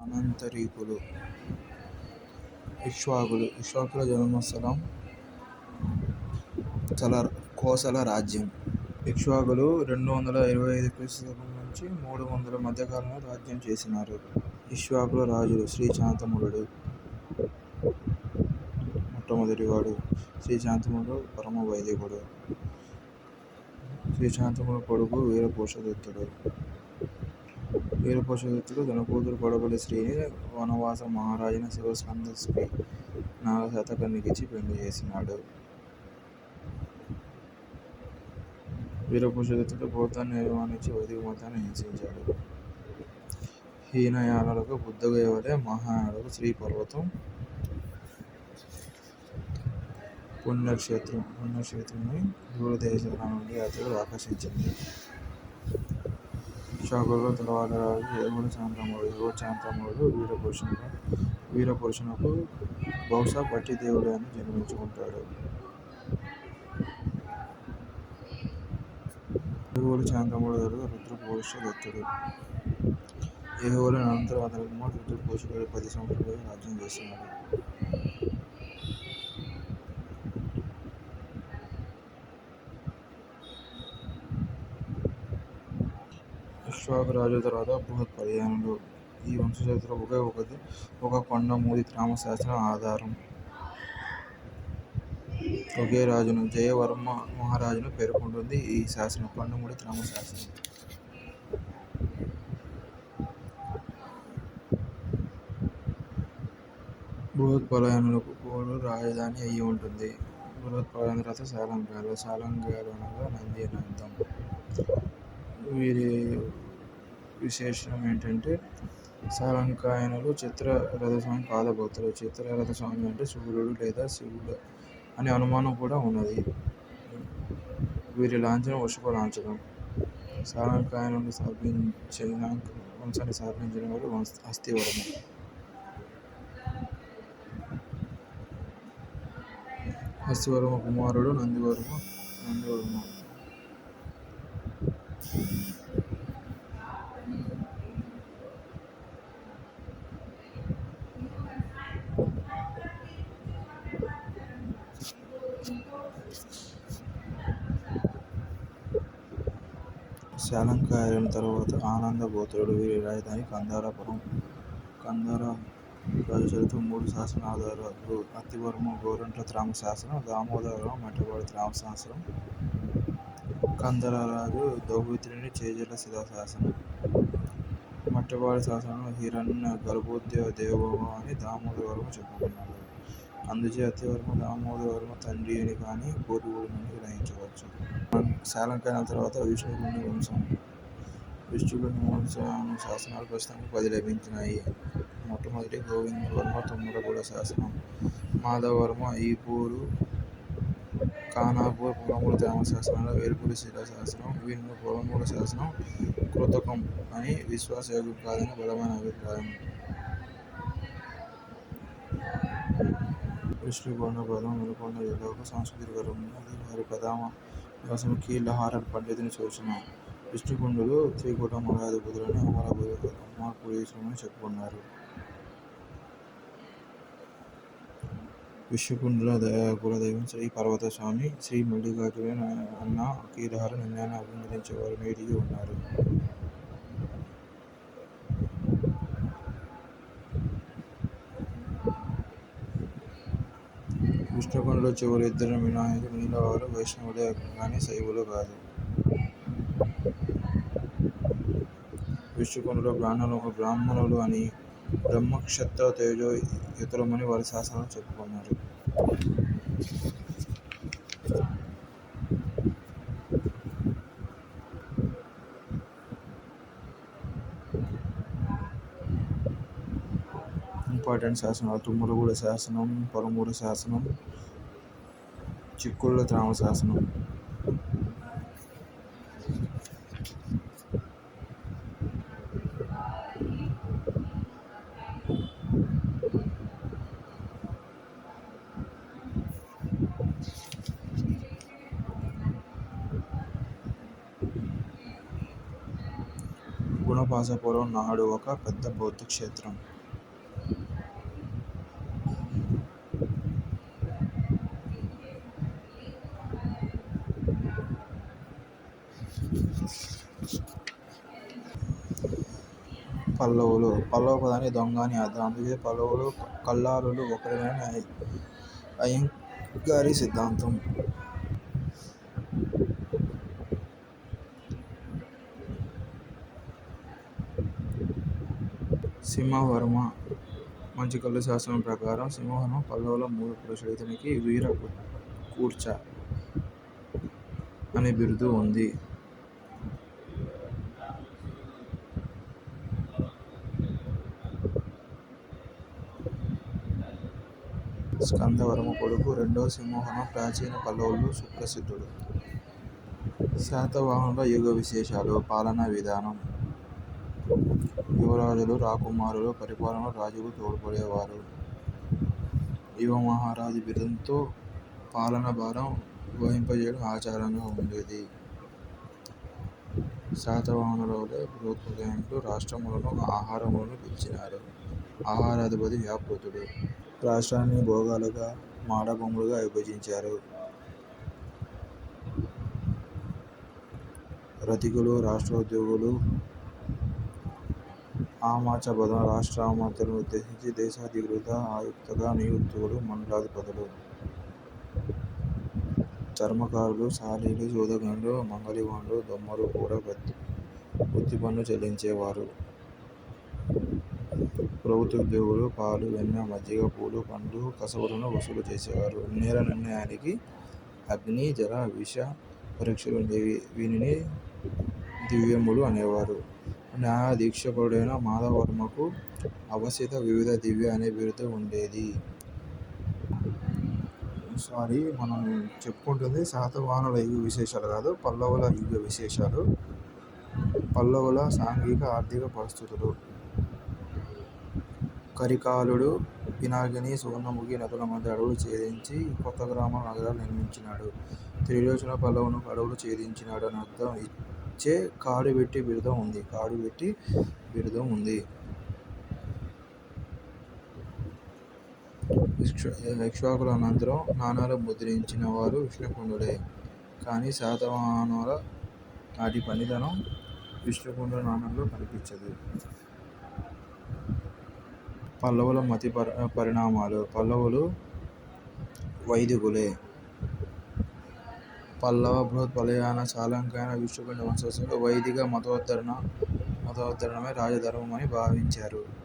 అనంతరీకులు. ఇక్ష్వాకుల జన్మస్థలం కోసల రాజ్యం. ఇక్ష్వాకులు 225 క్రీస్తుశకం నుంచి 300 మధ్యకాలంలో రాజ్యం చేసినారు. ఇక్ష్వాకుల రాజులు శ్రీ శాంతనుడు మొట్టమొదటివాడు. శ్రీ శాంతనుడు పరమ వైదికుడు. శ్రీ శాంతనుడు కొడుకు వీరపోషదత్తుడు. వీరపోషదత్తుడు తన కూతురు కొడవలి శ్రీని వనవాస మహారాజైన శివస్కందస్పై నాగశాతకర్ణికిచ్చి పెళ్లి చేసినాడు. వీరపోషదత్తుడు బౌద్ధాన్ని అవమానించి వైదిక మతాన్ని హింసించాడు. హీనయానులకు బుద్ధగయవలె మహాయానులకు శ్రీపర్వతం పుణ్యక్షేత్రమని దూరదేశాల నుండి యాత్రికులు ఆకర్షించింది. ఇక్ష్వాకుల తరువాతి రాజు ఏగోడు శాంతమూఢుడు వీరపురుషునకు బహుశా పట్టిదేవుడు అని జన్మించుకుంటాడు. ఏగోడు శాంతమూఢుడు రుద్రపోషదత్తుడు. ఏగోడు అనంతరం అతని కుమారుడు రుద్రపోషదుడు 10 సంవత్సరాల రాజ్యం చేసినాడు. ఇక్ష్వాకు రాజుల తరువాత బృహత్పర్యానుడు. ఈ వంశచరిత్రకు ఒక కొండమూది గ్రామశాసనం ఆధారం. ఒకే రాజును జయవర్మ మహారాజును పేర్కొంటుంది ఈ శాసనం. కొండమూడి గ్రామశాసనం. బృహత్పర్యానులకు కూడా రాజధాని అయి ఉంటుంది. బృహత్పర్యాను తర్వాత సాలంగాలు అనగా నంది అని అర్థం. వీరి విశేషం ఏంటంటే సాలంకాయనులు చిత్రరథస్వామి పాదభక్తులు. చిత్రరథస్వామి అంటే సూర్యుడు లేదా శివుడు అనే అనుమానం కూడా ఉన్నది. వీరి లాంఛనం వృషభ లాంఛనం. సాలంకాయనులు వంశాన్ని స్థాపించిన వాడు హస్తివర్మ. హస్తివర్మ కుమారుడు నందివర్మ. సాలంకాయనుల తరువాత ఆనందగోత్రుడు. వీరి రాజధాని కందారపురం. కందార రాజచరిత్ర 3 శాసనాల ఆధారాలు. అత్తివర్మ గోరంట్ల త్రామశాసనం. దామోదరవర్మ మట్టపాడి త్రామశాసనం. కందారరాజు దౌహిత్రుని చేజర్ల శిలాశాసనం. మట్టపాడి శాసనంలో హిరణ్య గర్భోదయ దేవోభవ అని దామోదరవర్మ చెప్పుకున్నాడు. అందుచే అత్తివర్మ దామోదరవర్మ తండ్రి అని కానీ పూర్వీకుడని గ్రహించవచ్చు. సాలంకాయనుల తర్వాత విష్ణుకుండి వంశం. విష్ణుకుండి వంశం శాసనాలు ప్రస్తుతానికి 10 లభించినాయి. మొట్టమొదటి గోవిందవర్మ తుమ్మలగూడ శాసనం. మాధవవర్మ ఈపూరు ఖానాపూర్ పొలమూరు త్రామశాసనాలు. వేల్పురి శిలాశాసనం. వీరిని పొలమూరు శాసనం కృతకం అని విశ్వాసయోగ్యం కాదని బలమైన అభిప్రాయం. విష్ణుకొండపదం నల్గొండ జిల్లాకు సాంస్కృతికరం. అది వారి ప్రథమ నివాసం. కీలహారన్ పండితుని సూచన. విష్ణుకుండులు త్రికూట మలయాధిపతులని అమరపురీశ్వరుని చెప్పుకున్నారు. విష్ణుకుండుల కులదైవం శ్రీ పర్వతస్వామి. శ్రీ మల్లికార్జున అన్న కీలహార నిర్ణయాన్ని అభినందించేవారు నేటికీ ఉన్నారు. విష్ణుకుండులో చివరి 2 మినహాయించి మిగిలిన వారు వైష్ణవులే కానీ శైవులు కాదు. విష్ణుకుండులో బ్రాహ్మణులు అని బ్రహ్మక్షత్ర తేజో యుతులమని వారి శాసనాలు చెప్పుకున్నారు. ఇంపార్టెంట్ శాసనాలు. తుమ్మలగూడ శాసనం. పొలమూరు శాసనం. చిక్కుళ్ళ త్రామశాసనం. భాషాపురం నాడు ఒక పెద్ద బౌద్ధ క్షేత్రం. పల్లవులు. పల్లవ పదానికి దొంగ అని అర్థం. అందుకే పల్లవులు కల్లారులు ఒకరేనని అయ్యంగారి సిద్ధాంతం. సింహవర్మ మంచికల్లు శాసనం ప్రకారం సింహవర్మ పల్లవుల మూల పురుషుడు. ఇతనికి వీర కూర్చ అనే బిరుదు ఉంది. స్కందవర్మ కొడుకు రెండవ సింహవర్మ ప్రాచీన పల్లవుల్లో సుప్రసిద్ధుడు. శాతవాహనుల యుగ విశేషాలు. పాలనా విధానం. యువరాజులు, రాకుమారులు పరిపాలనలో రాజుకు తోడ్పడేవారు. యువ మహారాజు బిరుదంతో పాలనా భారం వహింపజేయడం ఆచారంగా ఉండేది. శాతవాహనుల వలె బృహత్పదయంతో రాష్ట్రములను, ఆహారములను పిలిచినారు. ఆహారాధిపతి వ్యాపృతుడు. రాష్ట్రాన్ని భోగాలుగా, మాడభూములుగా విభజించారు. రతికులు, రాష్ట్రోద్యోగులు. ఆమాచబదం రాష్ట్రమంతటిని ఉద్దేశించి దేశాధికృత ఆయుక్తగా నియుక్తులు మండలాధిపతులు. చర్మకారులు, శాలీలు, శోధగనులు, మంగలివాన్లు, దొమ్మలు కూడా వృత్తి పన్ను చెల్లించేవారు. ప్రభుత్వోద్యోగులు పాలు, వెన్న, మజ్జిగ, పూలు, పండ్లు, కసవులను వసూలు చేసేవారు. నేర నిర్ణయానికి అగ్ని, జల, విష పరీక్షలు ఉండేవి. వీనిని దివ్యములు అనేవారు. న్యాయాధీక్షపరుడైన మాధవవర్మకు అవసిత వివిధ దివ్య అనే బిరుదు ఉండేది. మనం చెప్పుకుంటుంది శాతవాహనుల యుగ విశేషాలు కాదు, పల్లవుల యుగ విశేషాలు. పల్లవుల సాంఘిక, ఆర్థిక పరిస్థితులు. కరికాలుడు పినాకిని, సువర్ణముఖి నదుల మధ్య అడవులు ఛేదించి కొత్త గ్రామాలు, నగరాలు నిర్మించినాడు. త్రిలోచన పల్లవునకు అడవులు ఛేదించినాడు అని అర్థం ఇచ్చే కాడువెట్టి బిరుదం ఉంది. ఇక్ష్వాకుల అనంతరం నాణాలు ముద్రించిన వారు విష్ణుకుండుడే. కానీ శాతవాహనుల నాటి పనితనం విష్ణుకుండుల నాణాల్లో కనిపించదు. పల్లవుల మతి పరిణామాలు. పల్లవులు వైదికులే. పల్లవ, బృహత్పల్లవాయన, చాళుక్యాయన, విష్ణుకుండి వంశస్థులు వైదిక మతోద్ధరణమే రాజధర్మమని భావించారు.